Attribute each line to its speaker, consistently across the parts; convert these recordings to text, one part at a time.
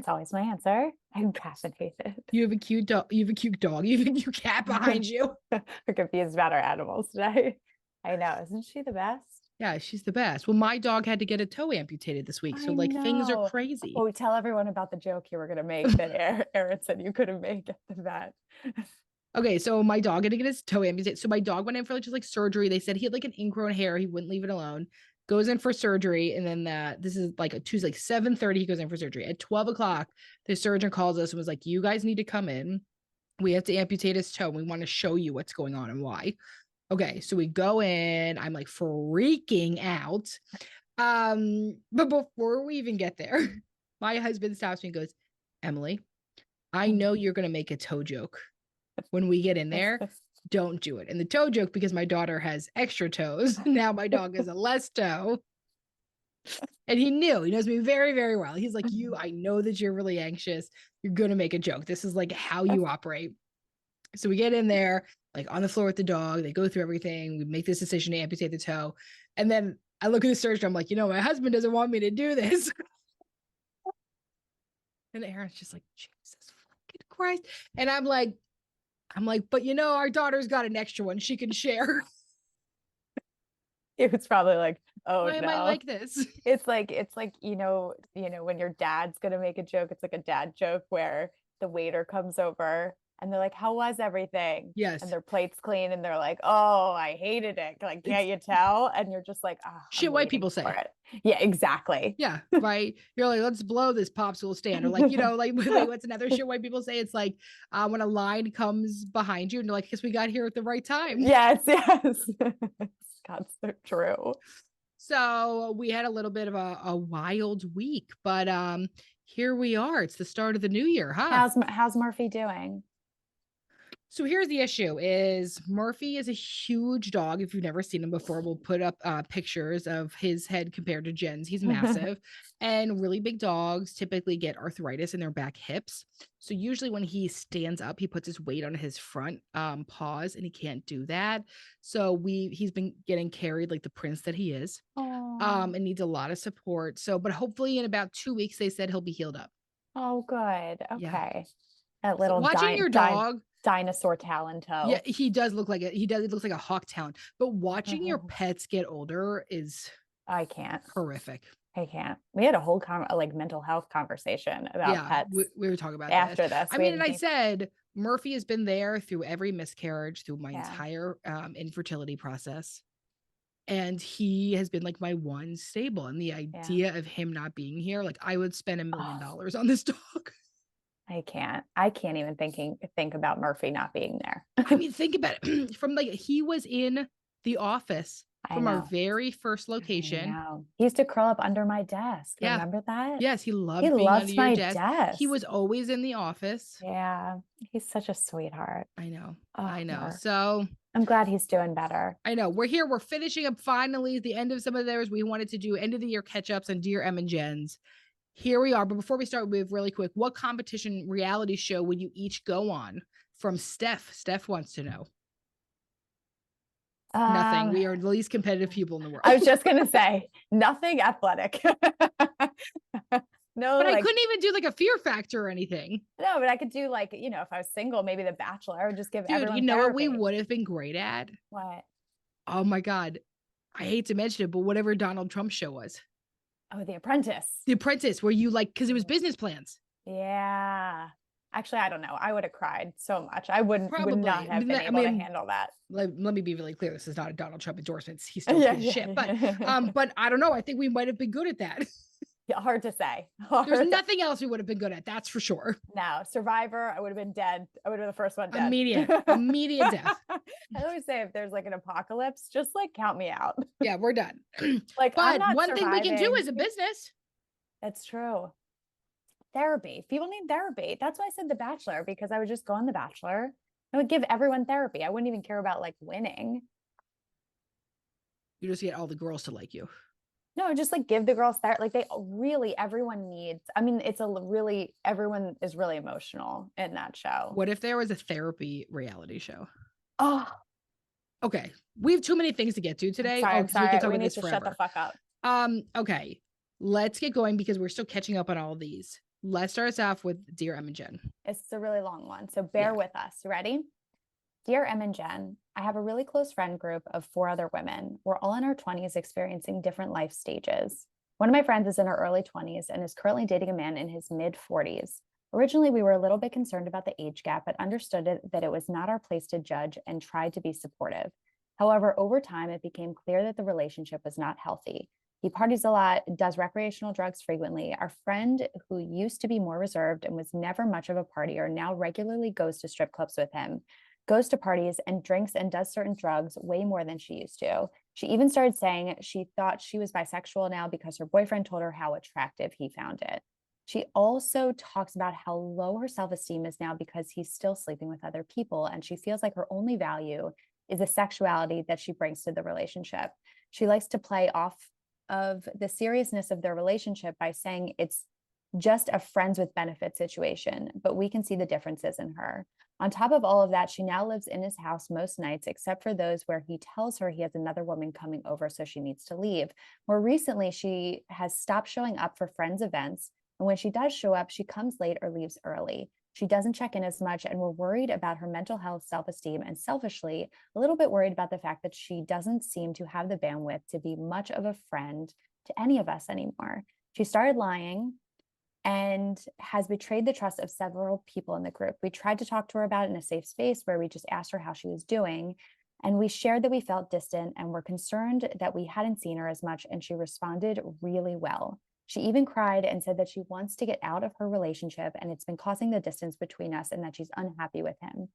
Speaker 1: That's always my answer. I'm caffeinated.
Speaker 2: You have a cute dog. You have a cute dog. You have a cute cat behind you.
Speaker 1: We're confused about our animals today. I know. Isn't she the best?
Speaker 2: Yeah, she's the best. Well, my dog had to get a toe amputated this week. So
Speaker 1: I
Speaker 2: like things are
Speaker 1: know.
Speaker 2: crazy.
Speaker 1: Oh, tell everyone about the joke you were going to make that Aaron said you couldn't make at the vet.
Speaker 2: Okay, so my dog had to get his toe amputated. So my dog went in for like just like surgery. They said he had like an ingrown hair. He wouldn't leave it alone. Goes in for surgery, and then this is like a Tuesday, like 7:30. He goes in for surgery. At 12 o'clock, the surgeon calls us and was like, "You guys need to come in. We have to amputate his toe. We want to show you what's going on and why." Okay, so we go in. I'm like freaking out. But before we even get there, my husband stops me and goes, "Emmalee, I know you're gonna make a toe joke. When we get in there, don't do it." And the toe joke, because my daughter has extra toes. Now my dog has a less toe. And he knows me very, very well. He's like, I know that you're really anxious. You're going to make a joke. This is like how you operate. So we get in there, like on the floor with the dog. They go through everything. We make this decision to amputate the toe. And then I look at the surgeon. I'm like, my husband doesn't want me to do this. And Aaron's just like, Jesus fucking Christ. And I'm like, but our daughter's got an extra one she can share.
Speaker 1: It was probably like, oh,
Speaker 2: why am I like this?
Speaker 1: It's like when your dad's gonna make a joke, it's like a dad joke where the waiter comes over and they're like, "How was everything?"
Speaker 2: Yes.
Speaker 1: And their plate's clean and they're like, "Oh, I hated it." Like, can't you tell? And you're just like, "Oh,
Speaker 2: shit white people say."
Speaker 1: Yeah, exactly.
Speaker 2: Yeah, right. You're like, "Let's blow this popsicle stand," or like, like what's another shit white people say? It's like when a line comes behind you and you're like, "Guess we got here at the right time."
Speaker 1: Yes. That's so true.
Speaker 2: So we had a little bit of a wild week, but here we are. It's the start of the new year, huh?
Speaker 1: How's Murphy doing?
Speaker 2: So here's the issue is Murphy is a huge dog. If you've never seen him before, we'll put up pictures of his head compared to Jen's. He's massive. And really big dogs typically get arthritis in their back hips. So usually when he stands up, he puts his weight on his front paws, and he can't do that. So he's been getting carried like the prince that he is. And needs a lot of support. So, but hopefully in about 2 weeks, they said he'll be healed up.
Speaker 1: Oh, good. Okay.
Speaker 2: Yeah.
Speaker 1: That little
Speaker 2: watching your dog
Speaker 1: dinosaur talon toe.
Speaker 2: Yeah, he does look like it. He looks like a hawk talon. But watching your pets get older is
Speaker 1: I can't.
Speaker 2: Horrific.
Speaker 1: I can't. We had a whole mental health conversation about pets.
Speaker 2: We were talking about
Speaker 1: after this.
Speaker 2: I mean, and I said Murphy has been there through every miscarriage, through my entire infertility process. And he has been like my one stable. And the idea of him not being here, like I would spend $1 million on this dog.
Speaker 1: I can't even think about Murphy not being there.
Speaker 2: I mean, think about it. From like he was in the office from our very first location.
Speaker 1: He used to curl up under my desk. Yeah. Remember that?
Speaker 2: Yes, he loved being under your desk. He was always in the office.
Speaker 1: Yeah. He's such a sweetheart.
Speaker 2: I know. I know. So
Speaker 1: I'm glad he's doing better.
Speaker 2: I know. We're here. We're finishing up finally the end of some of theirs. We wanted to do end of the year catch-ups on Dear Em and Jen's. Here we are. But before we start, we have really quick, what competition reality show would you each go on? From Steph. Steph wants to know. Nothing. We are the least competitive people in the world.
Speaker 1: I was just going to say, nothing athletic. No,
Speaker 2: but I couldn't even do like a Fear Factor or anything.
Speaker 1: No, but I could do like, if I was single, maybe The Bachelor. I would just give everyone
Speaker 2: you know therapy. What we would have been great at?
Speaker 1: What?
Speaker 2: Oh my God. I hate to mention it, but whatever Donald Trump's show was.
Speaker 1: Oh, The Apprentice.
Speaker 2: The Apprentice, where you because it was business plans.
Speaker 1: Yeah. Actually, I don't know. I would have cried so much. I would not have been able to handle that.
Speaker 2: Let me be really clear. This is not a Donald Trump endorsement. He's still shit. But I don't know. I think we might have been good at that.
Speaker 1: Yeah, hard to say.
Speaker 2: There's nothing else we would have been good at. That's for sure.
Speaker 1: No, Survivor, I would have been dead. I would have been the first one dead.
Speaker 2: Immediate death.
Speaker 1: I always say if there's like an apocalypse, just like count me out.
Speaker 2: Yeah, we're done.
Speaker 1: But
Speaker 2: one thing we can do is a business.
Speaker 1: That's true. Therapy. People need therapy. That's why I said The Bachelor, because I would just go on The Bachelor. I would give everyone therapy. I wouldn't even care about like winning.
Speaker 2: You just get all the girls to like you.
Speaker 1: No, just like give the girls therapy. Like everyone needs, I mean, everyone is really emotional in that show.
Speaker 2: What if there was a therapy reality show?
Speaker 1: Oh,
Speaker 2: okay. We have too many things to get to today.
Speaker 1: I'm sorry. We need to shut the fuck up.
Speaker 2: Okay. Let's get going because we're still catching up on all of these. Let's start us off with Dear Em and Jen.
Speaker 1: It's a really long one, so bear with us. Ready? Dear Em and Jen, I have a really close friend group of 4 other women. We're all in our 20s experiencing different life stages. One of my friends is in her early 20s and is currently dating a man in his mid 40s. Originally, we were a little bit concerned about the age gap, but understood that it was not our place to judge and tried to be supportive. However, over time, it became clear that the relationship was not healthy. He parties a lot, does recreational drugs frequently. Our friend, who used to be more reserved and was never much of a partier, now regularly goes to strip clubs with him, goes to parties and drinks and does certain drugs way more than she used to. She even started saying she thought she was bisexual now because her boyfriend told her how attractive he found it. She also talks about how low her self-esteem is now because he's still sleeping with other people, and she feels like her only value is the sexuality that she brings to the relationship. She likes to play off of the seriousness of their relationship by saying it's just a friends with benefit situation, but we can see the differences in her. On top of all of that, she now lives in his house most nights, except for those where he tells her he has another woman coming over, so she needs to leave. More recently, she has stopped showing up for friends' events, and when she does show up, she comes late or leaves early. She doesn't check in as much, and we're worried about her mental health, self-esteem, and selfishly, a little bit worried about the fact that she doesn't seem to have the bandwidth to be much of a friend to any of us anymore. She started lying and has betrayed the trust of several people in the group. We tried to talk to her about it in a safe space where we just asked her how she was doing. And we shared that we felt distant and were concerned that we hadn't seen her as much. And she responded really well. She even cried and said that she wants to get out of her relationship and it's been causing the distance between us and that she's unhappy with him.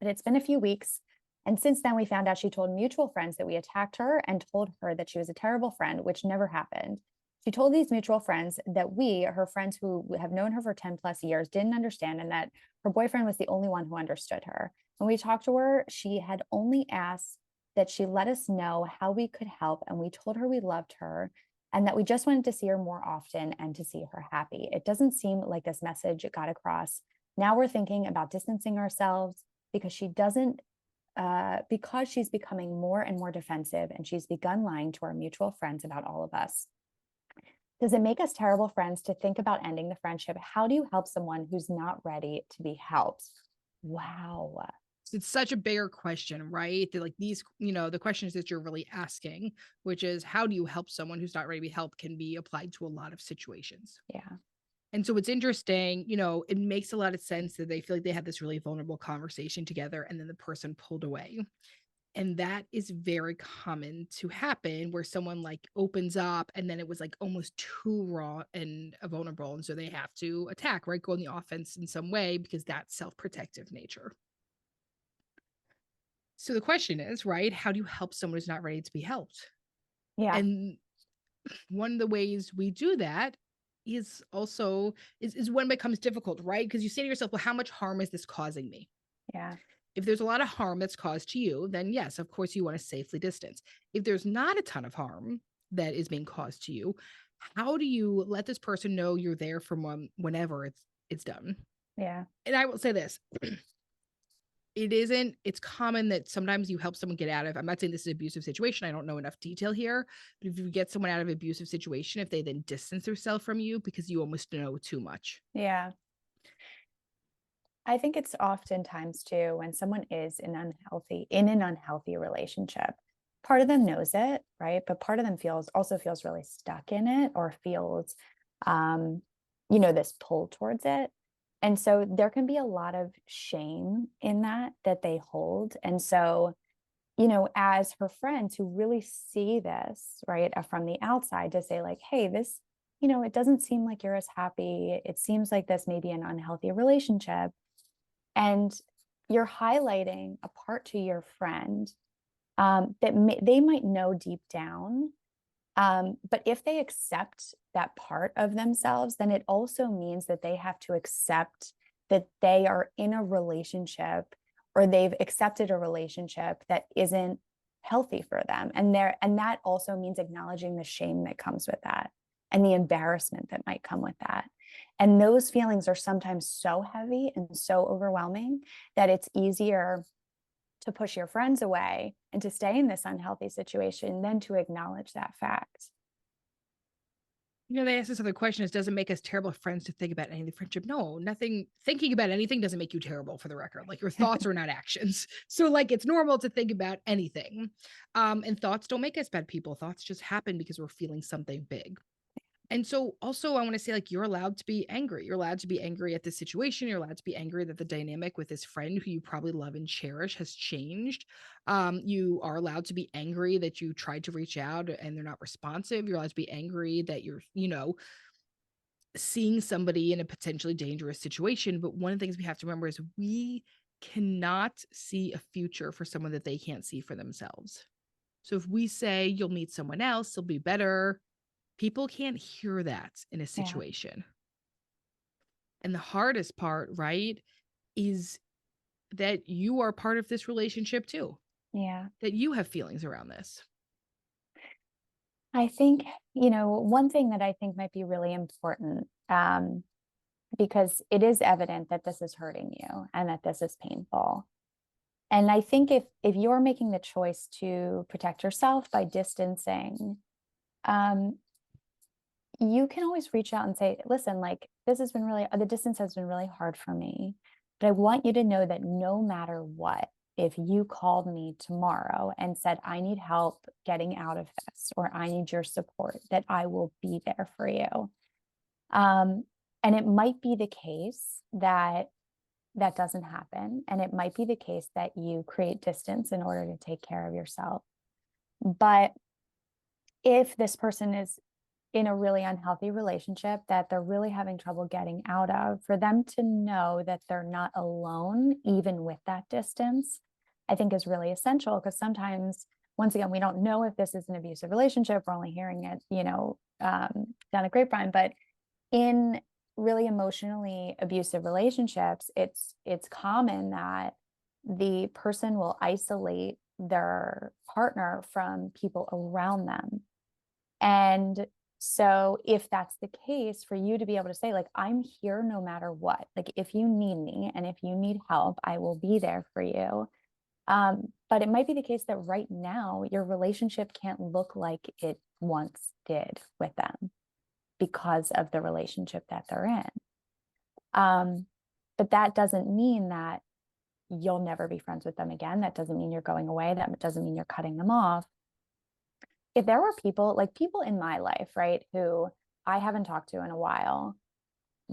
Speaker 1: But it's been a few weeks. And since then, we found out she told mutual friends that we attacked her and told her that she was a terrible friend, which never happened. She told these mutual friends that we, her friends who have known her for 10 plus years, didn't understand and that her boyfriend was the only one who understood her. When we talked to her, she had only asked that she let us know how we could help. And we told her we loved her and that we just wanted to see her more often and to see her happy. It doesn't seem like this message got across. Now we're thinking about distancing ourselves because because she's becoming more and more defensive and she's begun lying to our mutual friends about all of us. Does it make us terrible friends to think about ending the friendship? How do you help someone who's not ready to be helped? Wow.
Speaker 2: It's such a bigger question, right? They're like these, the questions that you're really asking, which is how do you help someone who's not ready to be helped, can be applied to a lot of situations.
Speaker 1: Yeah.
Speaker 2: And so it's interesting, it makes a lot of sense that they feel like they had this really vulnerable conversation together and then the person pulled away. And that is very common to happen where someone like opens up and then it was like almost too raw and vulnerable. And so they have to attack, right? Go on the offense in some way because that's self-protective nature. So the question is, right? How do you help someone who's not ready to be helped?
Speaker 1: Yeah.
Speaker 2: And one of the ways we do that is also is when it becomes difficult, right? Because you say to yourself, well, how much harm is this causing me?
Speaker 1: Yeah.
Speaker 2: If there's a lot of harm that's caused to you, then yes, of course, you want to safely distance. If there's not a ton of harm that is being caused to you, how do you let this person know you're there from whenever it's done?
Speaker 1: Yeah.
Speaker 2: And I will say this. It's common that sometimes you help someone get out of, I'm not saying this is an abusive situation, I don't know enough detail here, but if you get someone out of an abusive situation, if they then distance themselves from you because you almost know too much.
Speaker 1: Yeah. I think it's oftentimes too when someone is in an unhealthy relationship, part of them knows it, right? But part of them also feels really stuck in it or feels this pull towards it. And so there can be a lot of shame in that they hold. And so, as her friends who really see this, right, from the outside to say like, hey, this, it doesn't seem like you're as happy. It seems like this may be an unhealthy relationship. And you're highlighting a part to your friend that they might know deep down. But if they accept that part of themselves, then it also means that they have to accept that they are in a relationship or they've accepted a relationship that isn't healthy for them. And that also means acknowledging the shame that comes with that and the embarrassment that might come with that. And those feelings are sometimes so heavy and so overwhelming that it's easier to push your friends away and to stay in this unhealthy situation than to acknowledge that fact.
Speaker 2: They ask this other question is, does it make us terrible friends to think about any of the friendship? No, nothing. Thinking about anything doesn't make you terrible, for the record. Like, your thoughts are not actions. So like, it's normal to think about anything. And thoughts don't make us bad people. Thoughts just happen because we're feeling something big. And so also I want to say, like, you're allowed to be angry. You're allowed to be angry at this situation. You're allowed to be angry that the dynamic with this friend who you probably love and cherish has changed. You are allowed to be angry that you tried to reach out and they're not responsive. You're allowed to be angry that you're, seeing somebody in a potentially dangerous situation. But one of the things we have to remember is we cannot see a future for someone that they can't see for themselves. So if we say you'll meet someone else, they'll be better, people can't hear that in a situation. And the hardest part, right, is that you are part of this relationship too.
Speaker 1: Yeah.
Speaker 2: That you have feelings around this.
Speaker 1: I think, one thing that I think might be really important, because it is evident that this is hurting you and that this is painful. And I think if you're making the choice to protect yourself by distancing, you can always reach out and say, listen, like, the distance has been really hard for me, but I want you to know that no matter what, if you called me tomorrow and said, I need help getting out of this, or I need your support, that I will be there for you. And it might be the case that that doesn't happen. And it might be the case that you create distance in order to take care of yourself. But if this person is in a really unhealthy relationship that they're really having trouble getting out of, for them to know that they're not alone, even with that distance, I think is really essential. Because sometimes, once again, we don't know if this is an abusive relationship. We're only hearing it, down a grapevine. But in really emotionally abusive relationships, it's common that the person will isolate their partner from people around them. And so if that's the case, for you to be able to say, like, I'm here no matter what, like, if you need me and if you need help, I will be there for you. But it might be the case that right now your relationship can't look like it once did with them because of the relationship that they're in. But that doesn't mean that you'll never be friends with them again. That doesn't mean you're going away. That doesn't mean you're cutting them off. If there were people in my life, right, who I haven't talked to in a while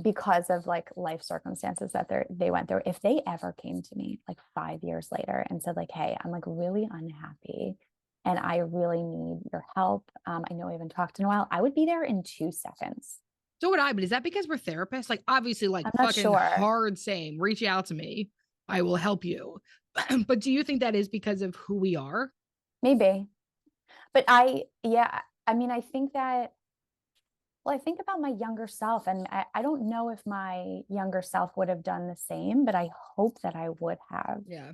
Speaker 1: because of like life circumstances that they went through, if they ever came to me like 5 years later and said, like, hey, I'm like really unhappy and I really need your help. I know we haven't talked in a while. I would be there in 2 seconds.
Speaker 2: So would I, but is that because we're therapists? Like, obviously, like,
Speaker 1: I'm not
Speaker 2: fucking
Speaker 1: sure.
Speaker 2: hard same. Reach out to me. I will help you. But do you think that is because of who we are?
Speaker 1: Maybe. But I think that, well, I think about my younger self, and I don't know if my younger self would have done the same, but I hope that I would have.
Speaker 2: Yeah.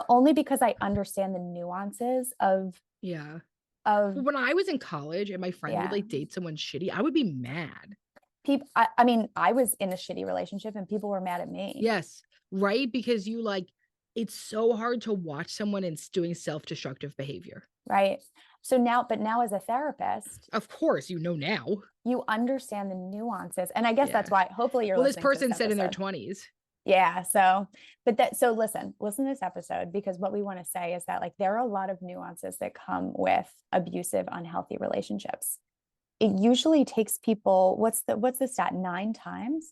Speaker 1: Only because I understand the nuances of.
Speaker 2: Yeah.
Speaker 1: Of
Speaker 2: When I was in college and my friend would like date someone shitty, I would be mad.
Speaker 1: People, I was in a shitty relationship and people were mad at me.
Speaker 2: Yes. Right. Because it's so hard to watch someone doing self-destructive behavior.
Speaker 1: Right. So now as a therapist,
Speaker 2: of course, now
Speaker 1: you understand the nuances. And I guess that's why hopefully you're
Speaker 2: this person said in their 20s.
Speaker 1: Yeah. So listen to this episode, because what we want to say is that, like, there are a lot of nuances that come with abusive, unhealthy relationships. It usually takes people, what's the stat? 9 times?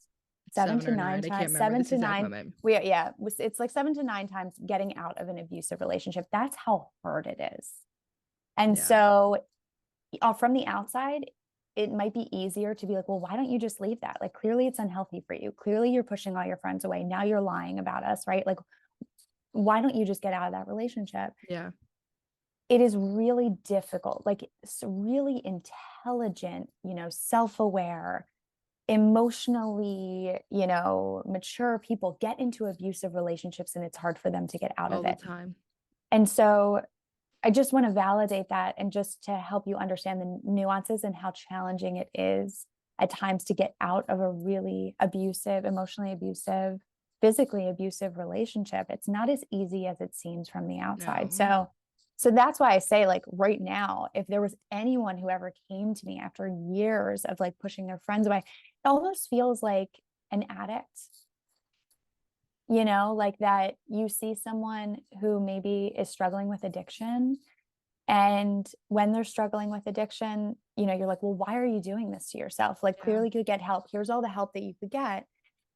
Speaker 1: 7 to 9 times. 7 to 9. It's like 7 to 9 times getting out of an abusive relationship. That's how hard it is. And so from the outside, it might be easier to be like, well, why don't you just leave that? Like, clearly it's unhealthy for you. Clearly you're pushing all your friends away. Now you're lying about us, right? Like, why don't you just get out of that relationship?
Speaker 2: Yeah.
Speaker 1: It is really difficult. Like, it's really intelligent, self-aware, emotionally, mature people get into abusive relationships and it's hard for them to get out of it all
Speaker 2: the time.
Speaker 1: And so I just want to validate that, and just to help you understand the nuances and how challenging it is at times to get out of a really abusive, emotionally abusive, physically abusive relationship. It's not as easy as it seems from the outside.
Speaker 2: No.
Speaker 1: So So that's why I say, like, right now, if there was anyone who ever came to me after years of like pushing their friends away, it almost feels like an addict, like that you see someone who maybe is struggling with addiction. And when they're struggling with addiction, you're like, well, why are you doing this to yourself? Like,
Speaker 2: Yeah.
Speaker 1: clearly you could get help. Here's all the help that you could get.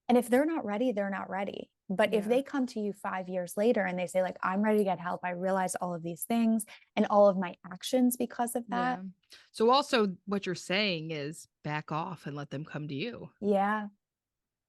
Speaker 1: And if they're not ready, they're not ready. But if
Speaker 2: Yeah.
Speaker 1: they come to you 5 years later and they say, like, I'm ready to get help, I realized all of these things and all of my actions because of that.
Speaker 2: Yeah. So also what you're saying is back off and let them come to you.
Speaker 1: Yeah.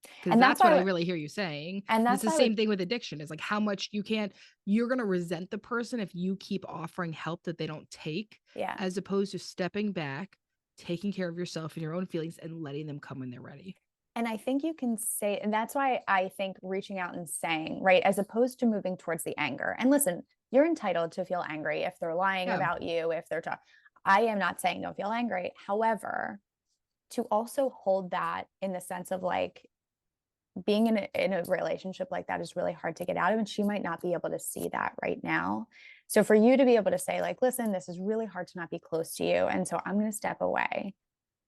Speaker 2: Because
Speaker 1: And that's
Speaker 2: that's what I
Speaker 1: why,
Speaker 2: really hear you saying.
Speaker 1: and
Speaker 2: And it's
Speaker 1: that's
Speaker 2: the
Speaker 1: why I would,
Speaker 2: same thing with addiction. Is like how much you're going to resent the person if you keep offering help that they don't take,
Speaker 1: yeah.
Speaker 2: as opposed to stepping back, taking care of yourself and your own feelings and letting them come when they're ready.
Speaker 1: And I think you can say, and that's why I think reaching out and saying, right, as opposed to moving towards the anger. And listen, you're entitled to feel angry if they're lying
Speaker 2: Yeah.
Speaker 1: about you, if they're talking. I am not saying don't feel angry. However, to also hold that in the sense of like being in a relationship like that is really hard to get out of. And she might not be able to see that right now. So for you to be able to say, like, listen, this is really hard to not be close to you. And so I'm going to step away.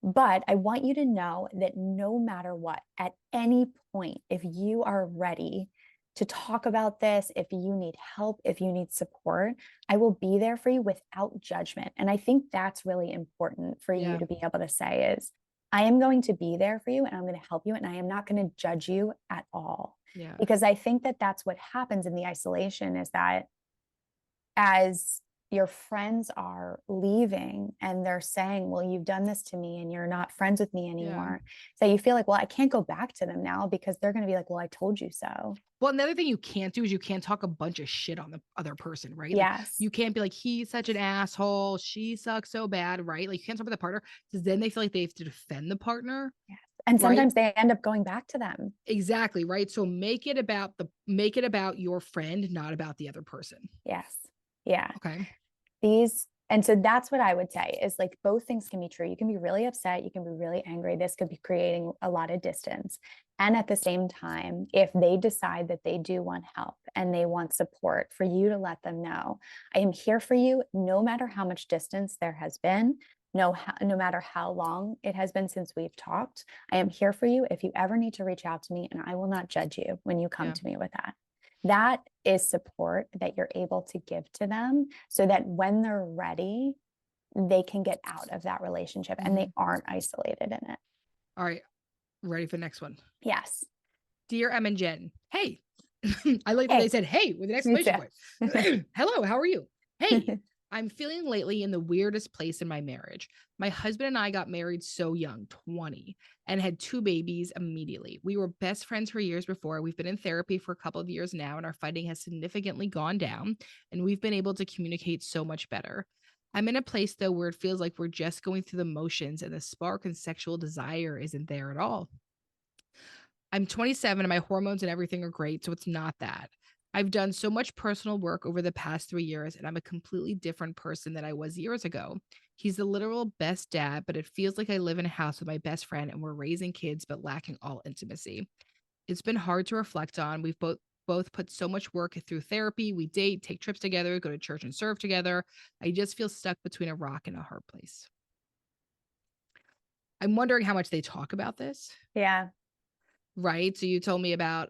Speaker 1: But I want you to know that no matter what, at any point, if you are ready to talk about this, if you need help, if you need support, I will be there for you without judgment. And I think that's really important for you
Speaker 2: Yeah.
Speaker 1: to be able to say is, I am going to be there for you and I'm going to help you and I am not going to judge you at all.
Speaker 2: Yeah.
Speaker 1: Because I think that that's what happens in the isolation is that as your friends are leaving and they're saying, well, you've done this to me and you're not friends with me anymore. So you feel like, well, I can't go back to them now because they're going to be like, well, I told you so.
Speaker 2: Well, another thing you can't do is you can't talk a bunch of shit on the other person, right?
Speaker 1: Yes.
Speaker 2: Like you can't be like, he's such an asshole. She sucks so bad, right? Like you can't talk about the partner because then they feel like they have to defend the partner.
Speaker 1: Yes. And
Speaker 2: right?
Speaker 1: sometimes they end up going back to them.
Speaker 2: Exactly, right? So make it about your friend, not about the other person.
Speaker 1: Yes. Yeah.
Speaker 2: Okay.
Speaker 1: And so that's what I would say is like both things can be true. You can be really upset, you can be really angry. This could be creating a lot of distance. And at the same time, if they decide that they do want help and they want support, for you to let them know, I am here for you no matter how much distance there has been, no matter how long it has been since we've talked. I am here for you if you ever need to reach out to me, and I will not judge you when you come to me with that. That is support that you're able to give to them so that when they're ready, they can get out of that relationship and they aren't isolated in it.
Speaker 2: All right. Ready for the next one?
Speaker 1: Yes.
Speaker 2: Dear Em and Jen, hey. I like that they said, hey, with an exclamation point. Hello, how are you? Hey, I'm feeling lately in the weirdest place in my marriage. My husband and I got married so young, 20, and had 2 babies immediately. We were best friends for years before. We've been in therapy for a couple of years now, and our fighting has significantly gone down, and we've been able to communicate so much better. I'm in a place, though, where it feels like we're just going through the motions and the spark and sexual desire isn't there at all. I'm 27 and my hormones and everything are great, so it's not that. I've done so much personal work over the past 3 years, and I'm a completely different person than I was years ago. He's the literal best dad, but it feels like I live in a house with my best friend and we're raising kids but lacking all intimacy. It's been hard to reflect on. We've both put so much work through therapy. We date, take trips together, go to church and serve together. I just feel stuck between a rock and a hard place. I'm wondering how much they talk about this.
Speaker 1: Yeah.
Speaker 2: Right? So you told me about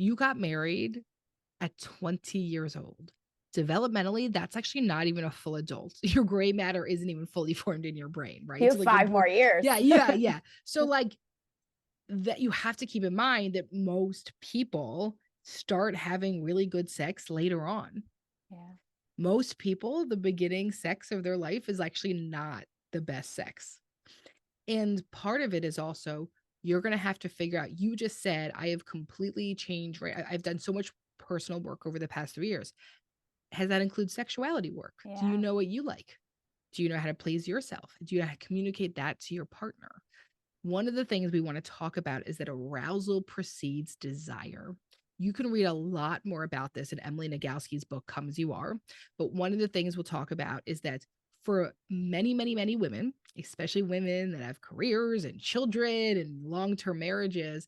Speaker 2: you got married at 20 years old. Developmentally, that's actually not even a full adult. Your gray matter isn't even fully formed in your brain, right?
Speaker 1: You
Speaker 2: So
Speaker 1: have
Speaker 2: like
Speaker 1: 5 more years.
Speaker 2: Yeah. So like that you have to keep in mind that most people start having really good sex later on.
Speaker 1: Yeah.
Speaker 2: Most people, the beginning sex of their life is actually not the best sex. And part of it is also you're going to have to figure out, you just said, I have completely changed, right? I've done so much personal work over the past 3 years. Has that include sexuality work?
Speaker 1: Yeah.
Speaker 2: Do you know what you like? Do you know how to please yourself? Do you know how to communicate that to your partner? One of the things we want to talk about is that arousal precedes desire. You can read a lot more about this in Emily Nagoski's book, Come As You Are. But one of the things we'll talk about is that for many, many, many women, especially women that have careers and children and long-term marriages,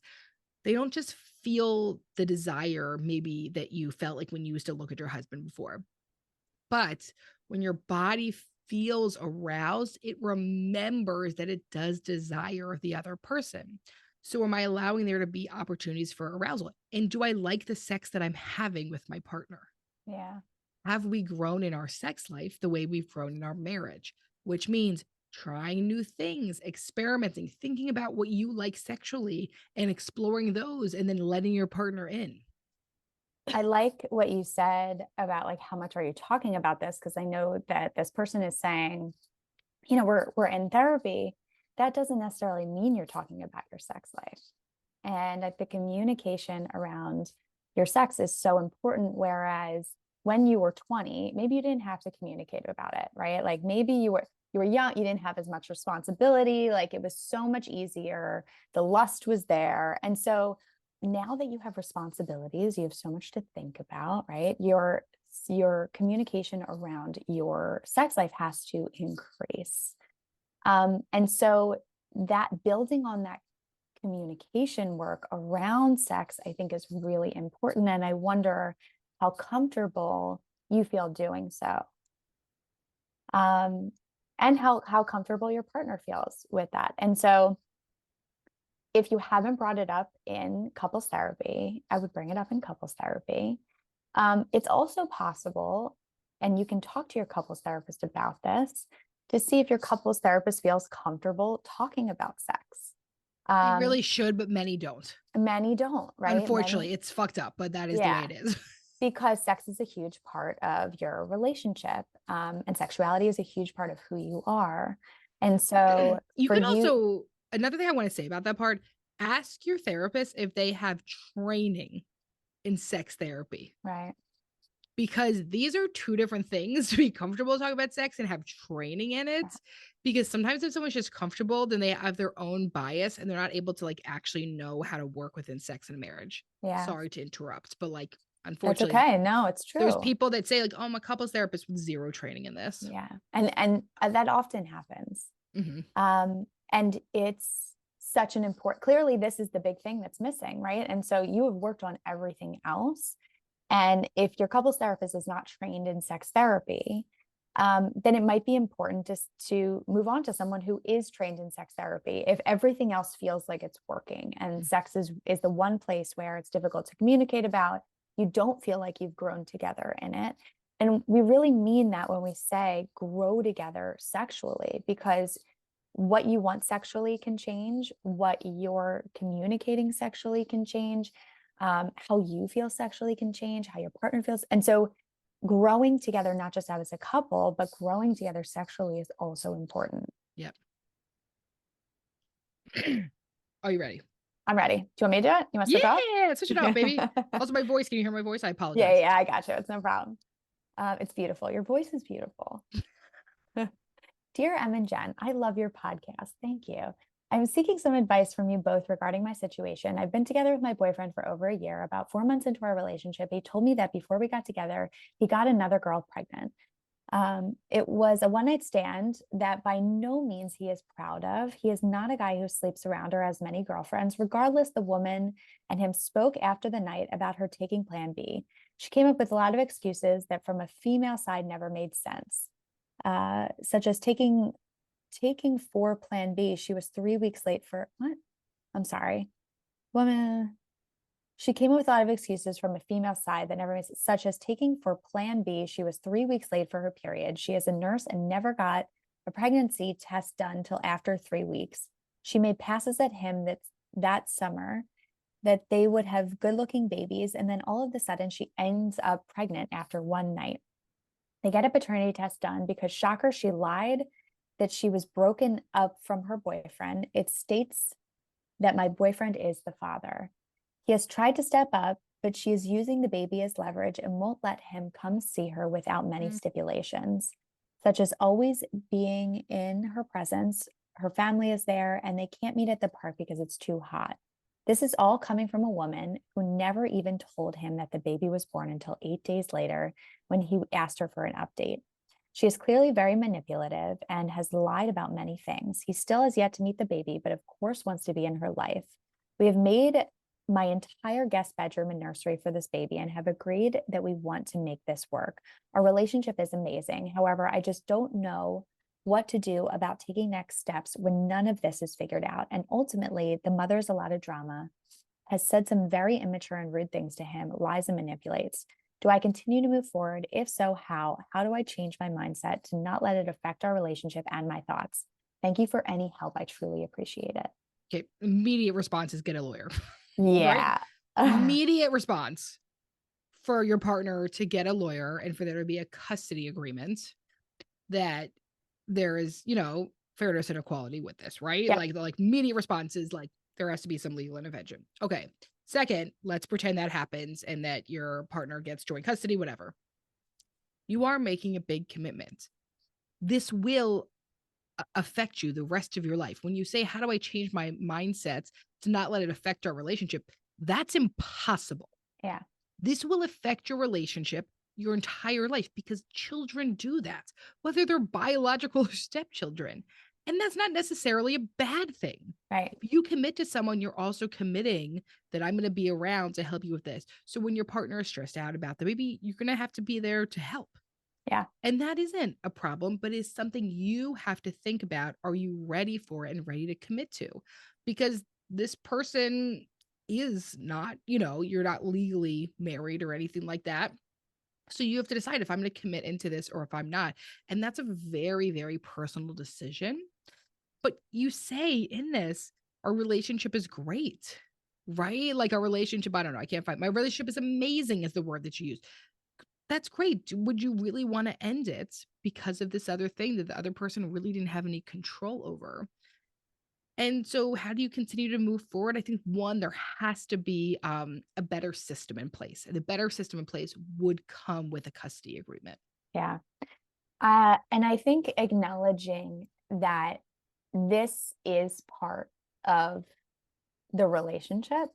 Speaker 2: they don't just feel the desire maybe that you felt like when you used to look at your husband before. But when your body feels aroused, it remembers that it does desire the other person. So, am I allowing there to be opportunities for arousal? And do I like the sex that I'm having with my partner?
Speaker 1: Yeah.
Speaker 2: Have we grown in our sex life the way we've grown in our marriage? Which means trying new things, experimenting, thinking about what you like sexually and exploring those and then letting your partner in.
Speaker 1: I like what you said about like how much are you talking about this? Because I know that this person is saying, we're in therapy. That doesn't necessarily mean you're talking about your sex life. And the communication around your sex is so important. Whereas when you were 20, maybe you didn't have to communicate about it, right? Like maybe you were young, you didn't have as much responsibility, like it was so much easier. The lust was there. And so now that you have responsibilities, you have so much to think about, right? Your communication around your sex life has to increase. And so that building on that communication work around sex, I think is really important. And I wonder how comfortable you feel doing so. And how comfortable your partner feels with that. And so if you haven't brought it up in couples therapy, I would bring it up in couples therapy. It's also possible, and you can talk to your couples therapist about this to see if your couples therapist feels comfortable talking about sex.
Speaker 2: They really should, but many don't.
Speaker 1: Many don't, right?
Speaker 2: Unfortunately, it's fucked up, but that is the way it is.
Speaker 1: Because sex is a huge part of your relationship, and sexuality is a huge part of who you are. And so
Speaker 2: you can also, another thing I want to say about that part, ask your therapist if they have training in sex therapy.
Speaker 1: Right.
Speaker 2: Because these are two different things, to be comfortable talking about sex and have training in it. Because sometimes if someone's just comfortable, then they have their own bias and they're not able to like actually know how to work within sex and marriage.
Speaker 1: Yeah.
Speaker 2: Sorry to interrupt, but like, unfortunately,
Speaker 1: that's okay. No, it's true.
Speaker 2: There's people that say like, oh, I'm a couples therapist with zero training in this.
Speaker 1: Yeah. And that often happens. And it's such an important, clearly this is the big thing that's missing, right? And so you have worked on everything else. And if your couples therapist is not trained in sex therapy, then it might be important to move on to someone who is trained in sex therapy. If everything else feels like it's working and sex is the one place where it's difficult to communicate about, you don't feel like you've grown together in it. And we really mean that when we say grow together sexually, because what you want sexually can change, what you're communicating sexually can change, how you feel sexually can change, how your partner feels. And so growing together, not just as a couple, but growing together sexually is also important.
Speaker 2: Yep. Are you ready?
Speaker 1: I'm ready. Do you want me to do it? You want to switch off?
Speaker 2: Yeah, switch it off, baby. Also, my voice. Can you hear my voice? I apologize.
Speaker 1: Yeah, I got you. It's no problem. It's beautiful. Your voice is beautiful. Dear Em and Jen, I love your podcast. Thank you. I'm seeking some advice from you both regarding my situation. I've been together with my boyfriend for over a year. About 4 months into our relationship, he told me that before we got together, he got another girl pregnant. It was a one-night stand that by no means he is proud of. He is not a guy who sleeps around or has many girlfriends. Regardless, the woman and him spoke after the night about her taking Plan B. She came up with a lot of excuses that from a female side never made sense, such as taking for Plan B. She was 3 weeks late for what? I'm sorry. Woman. She came up with a lot of excuses from a female side that never makes it, such as taking for Plan B. She was 3 weeks late for her period. She is a nurse and never got a pregnancy test done till after 3 weeks. She made passes at him that summer that they would have good-looking babies, and then all of a sudden she ends up pregnant after one night. They get a paternity test done because, shocker, she lied that she was broken up from her boyfriend. It states that my boyfriend is the father. He has tried to step up, but she is using the baby as leverage and won't let him come see her without many stipulations, such as always being in her presence. Her family is there and they can't meet at the park because it's too hot. This is all coming from a woman who never even told him that the baby was born until 8 days later when he asked her for an update. She is clearly very manipulative and has lied about many things. He still has yet to meet the baby, but of course wants to be in her life. We have made my entire guest bedroom and nursery for this baby and have agreed that we want to make this work. Our relationship is amazing. However, I just don't know what to do about taking next steps when none of this is figured out. And ultimately, the mother's a lot of drama, has said some very immature and rude things to him, lies and manipulates. Do I continue to move forward? If so, how? How do I change my mindset to not let it affect our relationship and my thoughts? Thank you for any help. I truly appreciate it.
Speaker 2: Okay. Immediate response is get a lawyer.
Speaker 1: Yeah.
Speaker 2: Right? Immediate response for your partner to get a lawyer and for there to be a custody agreement that there is, fairness and equality with this, right?
Speaker 1: Yep.
Speaker 2: Like immediate response is like there has to be some legal intervention. Okay. Second, let's pretend that happens and that your partner gets joint custody, whatever. You are making a big commitment. This will affect you the rest of your life. When you say, how do I change my mindset to not let it affect our relationship? That's impossible.
Speaker 1: Yeah.
Speaker 2: This will affect your relationship your entire life because children do that, whether they're biological or stepchildren. And that's not necessarily a bad thing.
Speaker 1: Right.
Speaker 2: If you commit to someone, you're also committing that I'm going to be around to help you with this. So when your partner is stressed out about the baby, you're going to have to be there to help.
Speaker 1: Yeah.
Speaker 2: And that isn't a problem, but it's something you have to think about. Are you ready for it and ready to commit to? Because this person is not, you're not legally married or anything like that. So you have to decide if I'm going to commit into this or if I'm not. And that's a very, very personal decision. But you say in this, our relationship is great, right? Like our relationship, I don't know, I can't find my relationship is amazing is the word that you use. That's great. Would you really want to end it because of this other thing that the other person really didn't have any control over? And so how do you continue to move forward? I think one, there has to be a better system in place. And the better system in place would come with a custody agreement.
Speaker 1: Yeah. And I think acknowledging that this is part of the relationship,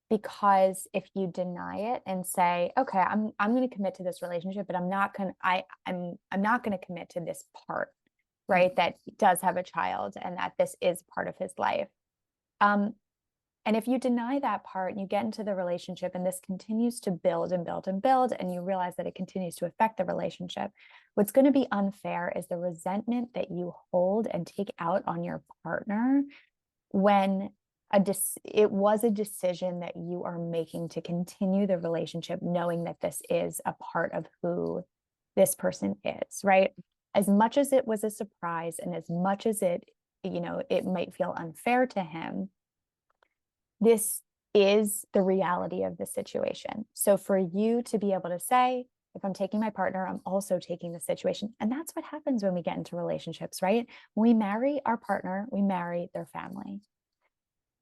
Speaker 1: because if you deny it and say, okay, I'm going to commit to this relationship, but I'm not going to commit to this part, right? That does have a child and that this is part of his life. And if you deny that part and you get into the relationship and this continues to build and build and build, and you realize that it continues to affect the relationship, what's going to be unfair is the resentment that you hold and take out on your partner when it was a decision that you are making to continue the relationship, knowing that this is a part of who this person is, right? As much as it was a surprise and as much as it might feel unfair to him, this is the reality of the situation. So for you to be able to say, if I'm taking my partner, I'm also taking the situation. And that's what happens when we get into relationships, right? When we marry our partner, we marry their family.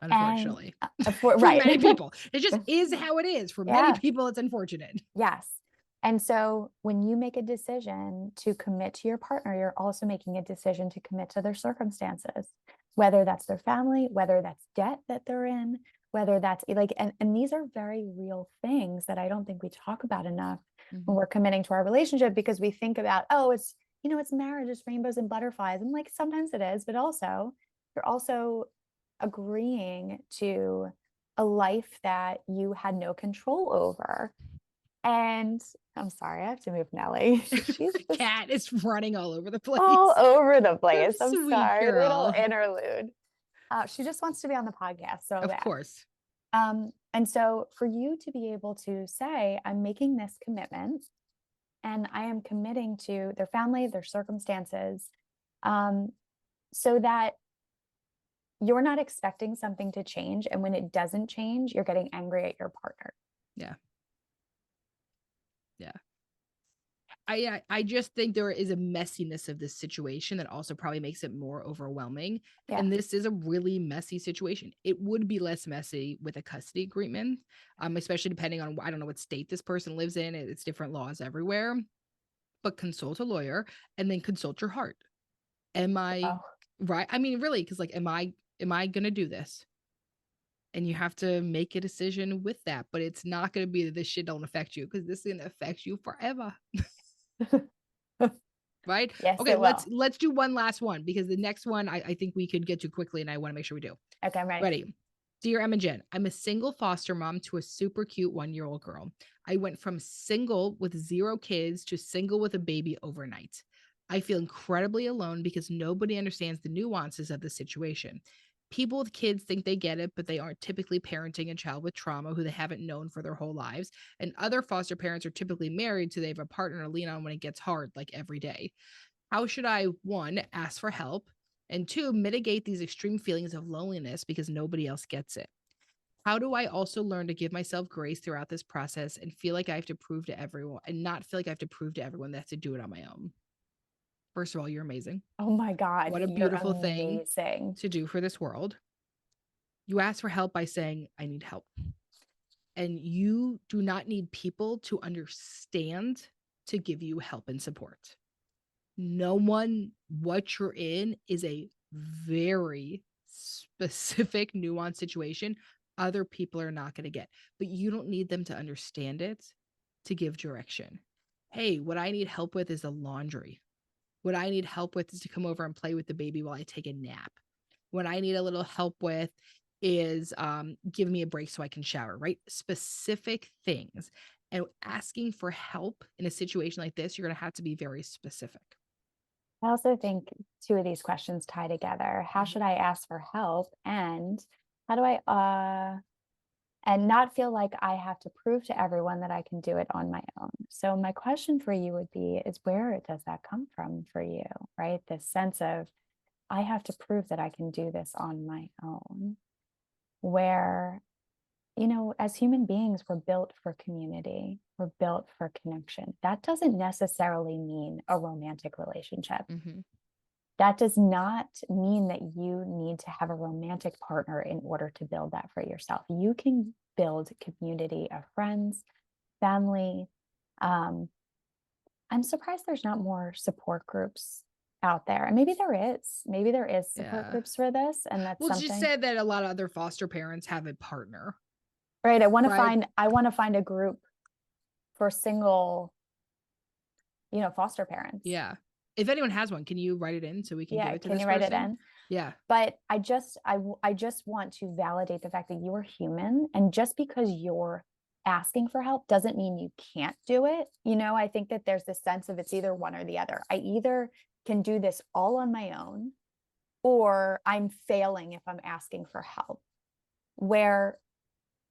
Speaker 2: Unfortunately,
Speaker 1: for
Speaker 2: right. Many people, it just is how it is. For many people, it's unfortunate.
Speaker 1: Yes. And so when you make a decision to commit to your partner, you're also making a decision to commit to their circumstances, whether that's their family, whether that's debt that they're in, whether that's and these are very real things that I don't think we talk about enough when we're committing to our relationship, because we think about, oh, it's marriage, it's rainbows and butterflies. And sometimes it is, but also you're also agreeing to a life that you had no control over. And I'm sorry, I have to move Nellie. She's
Speaker 2: the cat is running all over the place.
Speaker 1: All over the place.
Speaker 2: I'm
Speaker 1: sorry,
Speaker 2: girl.
Speaker 1: Little interlude. She just wants to be on the podcast. So
Speaker 2: of course.
Speaker 1: And so for you to be able to say, I'm making this commitment and I am committing to their family, their circumstances, so that you're not expecting something to change. And when it doesn't change, you're getting angry at your partner.
Speaker 2: Yeah. I just think there is a messiness of this situation that also probably makes it more overwhelming. Yeah. And this is a really messy situation. It would be less messy with a custody agreement, especially depending on, I don't know what state this person lives in. It's different laws everywhere. But consult a lawyer and then consult your heart. Am I right? I mean, really, because am I going to do this? And you have to make a decision with that. But it's not going to be that this shit don't affect you, because this is going to affect you forever. Right?
Speaker 1: Yes.
Speaker 2: Okay, let's do one last one, because the next one I think we could get to quickly and I want to make sure we do.
Speaker 1: Okay, I'm ready.
Speaker 2: Ready. Dear Emma and Jen, I'm a single foster mom to a super cute 1-year-old girl. I went from single with 0 kids to single with a baby overnight. I feel incredibly alone because nobody understands the nuances of the situation. People with kids think they get it, but they aren't typically parenting a child with trauma who they haven't known for their whole lives. And other foster parents are typically married, so they have a partner to lean on when it gets hard, like every day. How should I, one, ask for help, and two, mitigate these extreme feelings of loneliness because nobody else gets it? How do I also learn to give myself grace throughout this process and feel like I have to prove to everyone and not feel like I have to prove to everyone that I have to do it on my own? First of all, you're amazing.
Speaker 1: Oh my God,
Speaker 2: What a
Speaker 1: you're
Speaker 2: beautiful thing
Speaker 1: amazing.
Speaker 2: to do for this world. You ask for help by saying, I need help. And you do not need people to understand to give you help and support. No one, what you're in is a very specific, nuanced situation other people are not going to get, but you don't need them to understand it to give direction. Hey, what I need help with is the laundry. What I need help with is to come over and play with the baby while I take a nap. What I need a little help with is give me a break so I can shower, right? Specific things. And asking for help in a situation like this, you're going to have to be very specific.
Speaker 1: I also think two of these questions tie together. How should I ask for help? And how do I and not feel like I have to prove to everyone that I can do it on my own? So my question for you would be is where does that come from for you, right? This sense of I have to prove that I can do this on my own. Where, as human beings, we're built for community, we're built for connection. That doesn't necessarily mean a romantic relationship.
Speaker 2: Mm-hmm.
Speaker 1: That does not mean that you need to have a romantic partner in order to build that for yourself. You can build community of friends, family. I'm surprised there's not more support groups out there. And maybe there is. Maybe there is support
Speaker 2: Yeah.
Speaker 1: groups for this. And that's
Speaker 2: Well,
Speaker 1: something.
Speaker 2: just said that a lot of other foster parents have a partner.
Speaker 1: Right. I want
Speaker 2: Right.
Speaker 1: to find a group for single, foster parents.
Speaker 2: Yeah. If anyone has one, can you write it in so we can give it to
Speaker 1: Can
Speaker 2: this
Speaker 1: you write
Speaker 2: person?
Speaker 1: it in?
Speaker 2: Yeah.
Speaker 1: But I just want to validate the fact that you are human, and just because you're asking for help doesn't mean you can't do it. I think that there's this sense of it's either one or the other. I either can do this all on my own, or I'm failing if I'm asking for help. Where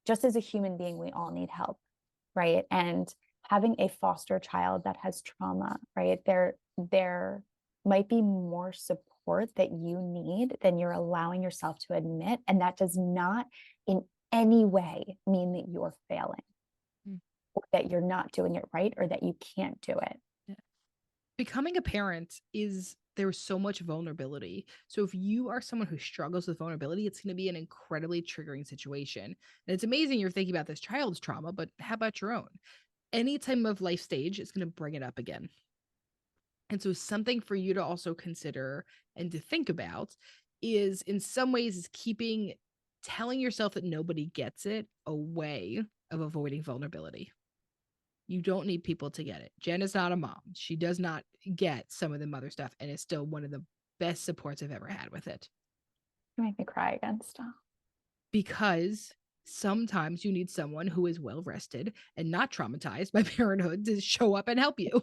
Speaker 1: just as a human being, we all need help, right? And having a foster child that has trauma, right? There might be more support that you need than you're allowing yourself to admit. And that does not in any way mean that you're failing or that you're not doing it right or that you can't do it.
Speaker 2: Yeah. Becoming a parent there's so much vulnerability. So if you are someone who struggles with vulnerability, it's going to be an incredibly triggering situation. And it's amazing you're thinking about this child's trauma, but how about your own? Any time of life stage is going to bring it up again. And so something for you to also consider and to think about is in some ways is telling yourself that nobody gets it a way of avoiding vulnerability. You don't need people to get it. Jen is not a mom. She does not get some of the mother stuff and is still one of the best supports I've ever had with it.
Speaker 1: You make me cry again, stop.
Speaker 2: Because sometimes you need someone who is well rested and not traumatized by parenthood to show up and help you.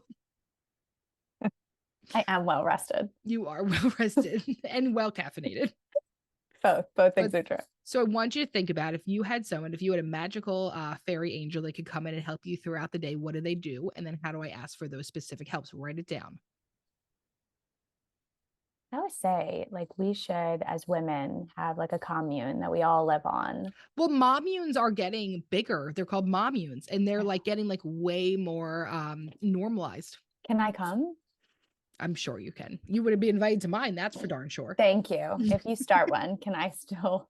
Speaker 1: I am well rested.
Speaker 2: You are well rested and well caffeinated.
Speaker 1: Both things are true.
Speaker 2: So I want you to think about if you had a magical fairy angel that could come in and help you throughout the day, what do they do? And then how do I ask for those specific helps? Write it down.
Speaker 1: I would say we should, as women, have a commune that we all live on.
Speaker 2: Well, mommunes are getting bigger. They're called mommunes, and they're getting way more normalized.
Speaker 1: Can I come?
Speaker 2: I'm sure you can. You would be invited to mine. That's for darn sure.
Speaker 1: Thank you. If you start one, can I still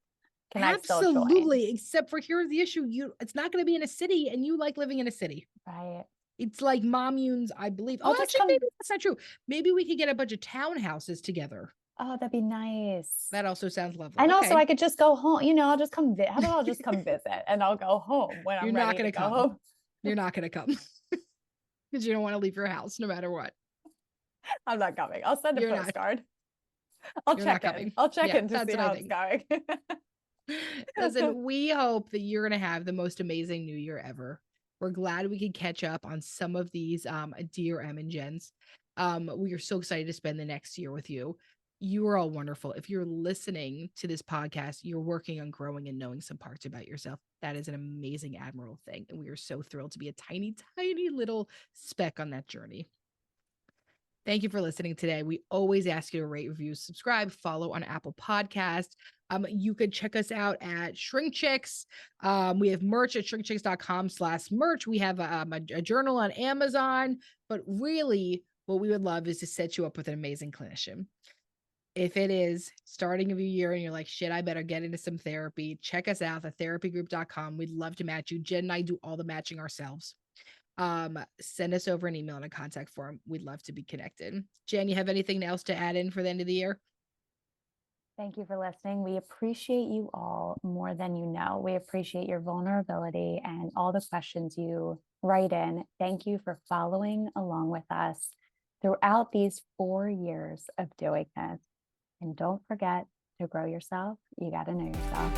Speaker 2: Absolutely. Except for here's the issue. It's not going to be in a city, and you like living in a city.
Speaker 1: Right.
Speaker 2: It's like mommunes, I believe. Maybe that's not true. Maybe we could get a bunch of townhouses together.
Speaker 1: Oh, that'd be nice.
Speaker 2: That also sounds lovely.
Speaker 1: And also I could just go home. I'll just come how about I'll just come visit and I'll go home when I'm ready to go home.
Speaker 2: You're not going to come. Because you don't want to leave your house no matter what.
Speaker 1: I'm not coming. I'll send a postcard. I'll check in. I'll check in to see how it's going.
Speaker 2: Listen, we hope that you're going to have the most amazing new year ever. We're glad we could catch up on some of these dear Em and Jens. We are so excited to spend the next year with you. You are all wonderful. If you're listening to this podcast, you're working on growing and knowing some parts about yourself. That is an amazing, admirable thing. And we are so thrilled to be a tiny, tiny little speck on that journey. Thank you for listening today. We always ask you to rate, review, subscribe, follow on Apple Podcast. You could check us out at ShrinkChicks. We have merch at shrinkchicks.com/merch. We have a journal on Amazon, but really what we would love is to set you up with an amazing clinician. If it is starting of a year and you're like, shit, I better get into some therapy, check us out at therapygroup.com. We'd love to match you. Jen and I do all the matching ourselves. Send us over an email and a contact form. We'd love to be connected. Jen, you have anything else to add in for the end of the year?
Speaker 1: Thank you for listening. We appreciate you all more than you know. We appreciate your vulnerability and all the questions you write in. Thank you for following along with us throughout these 4 years of doing this. And don't forget to grow yourself. You got to know yourself.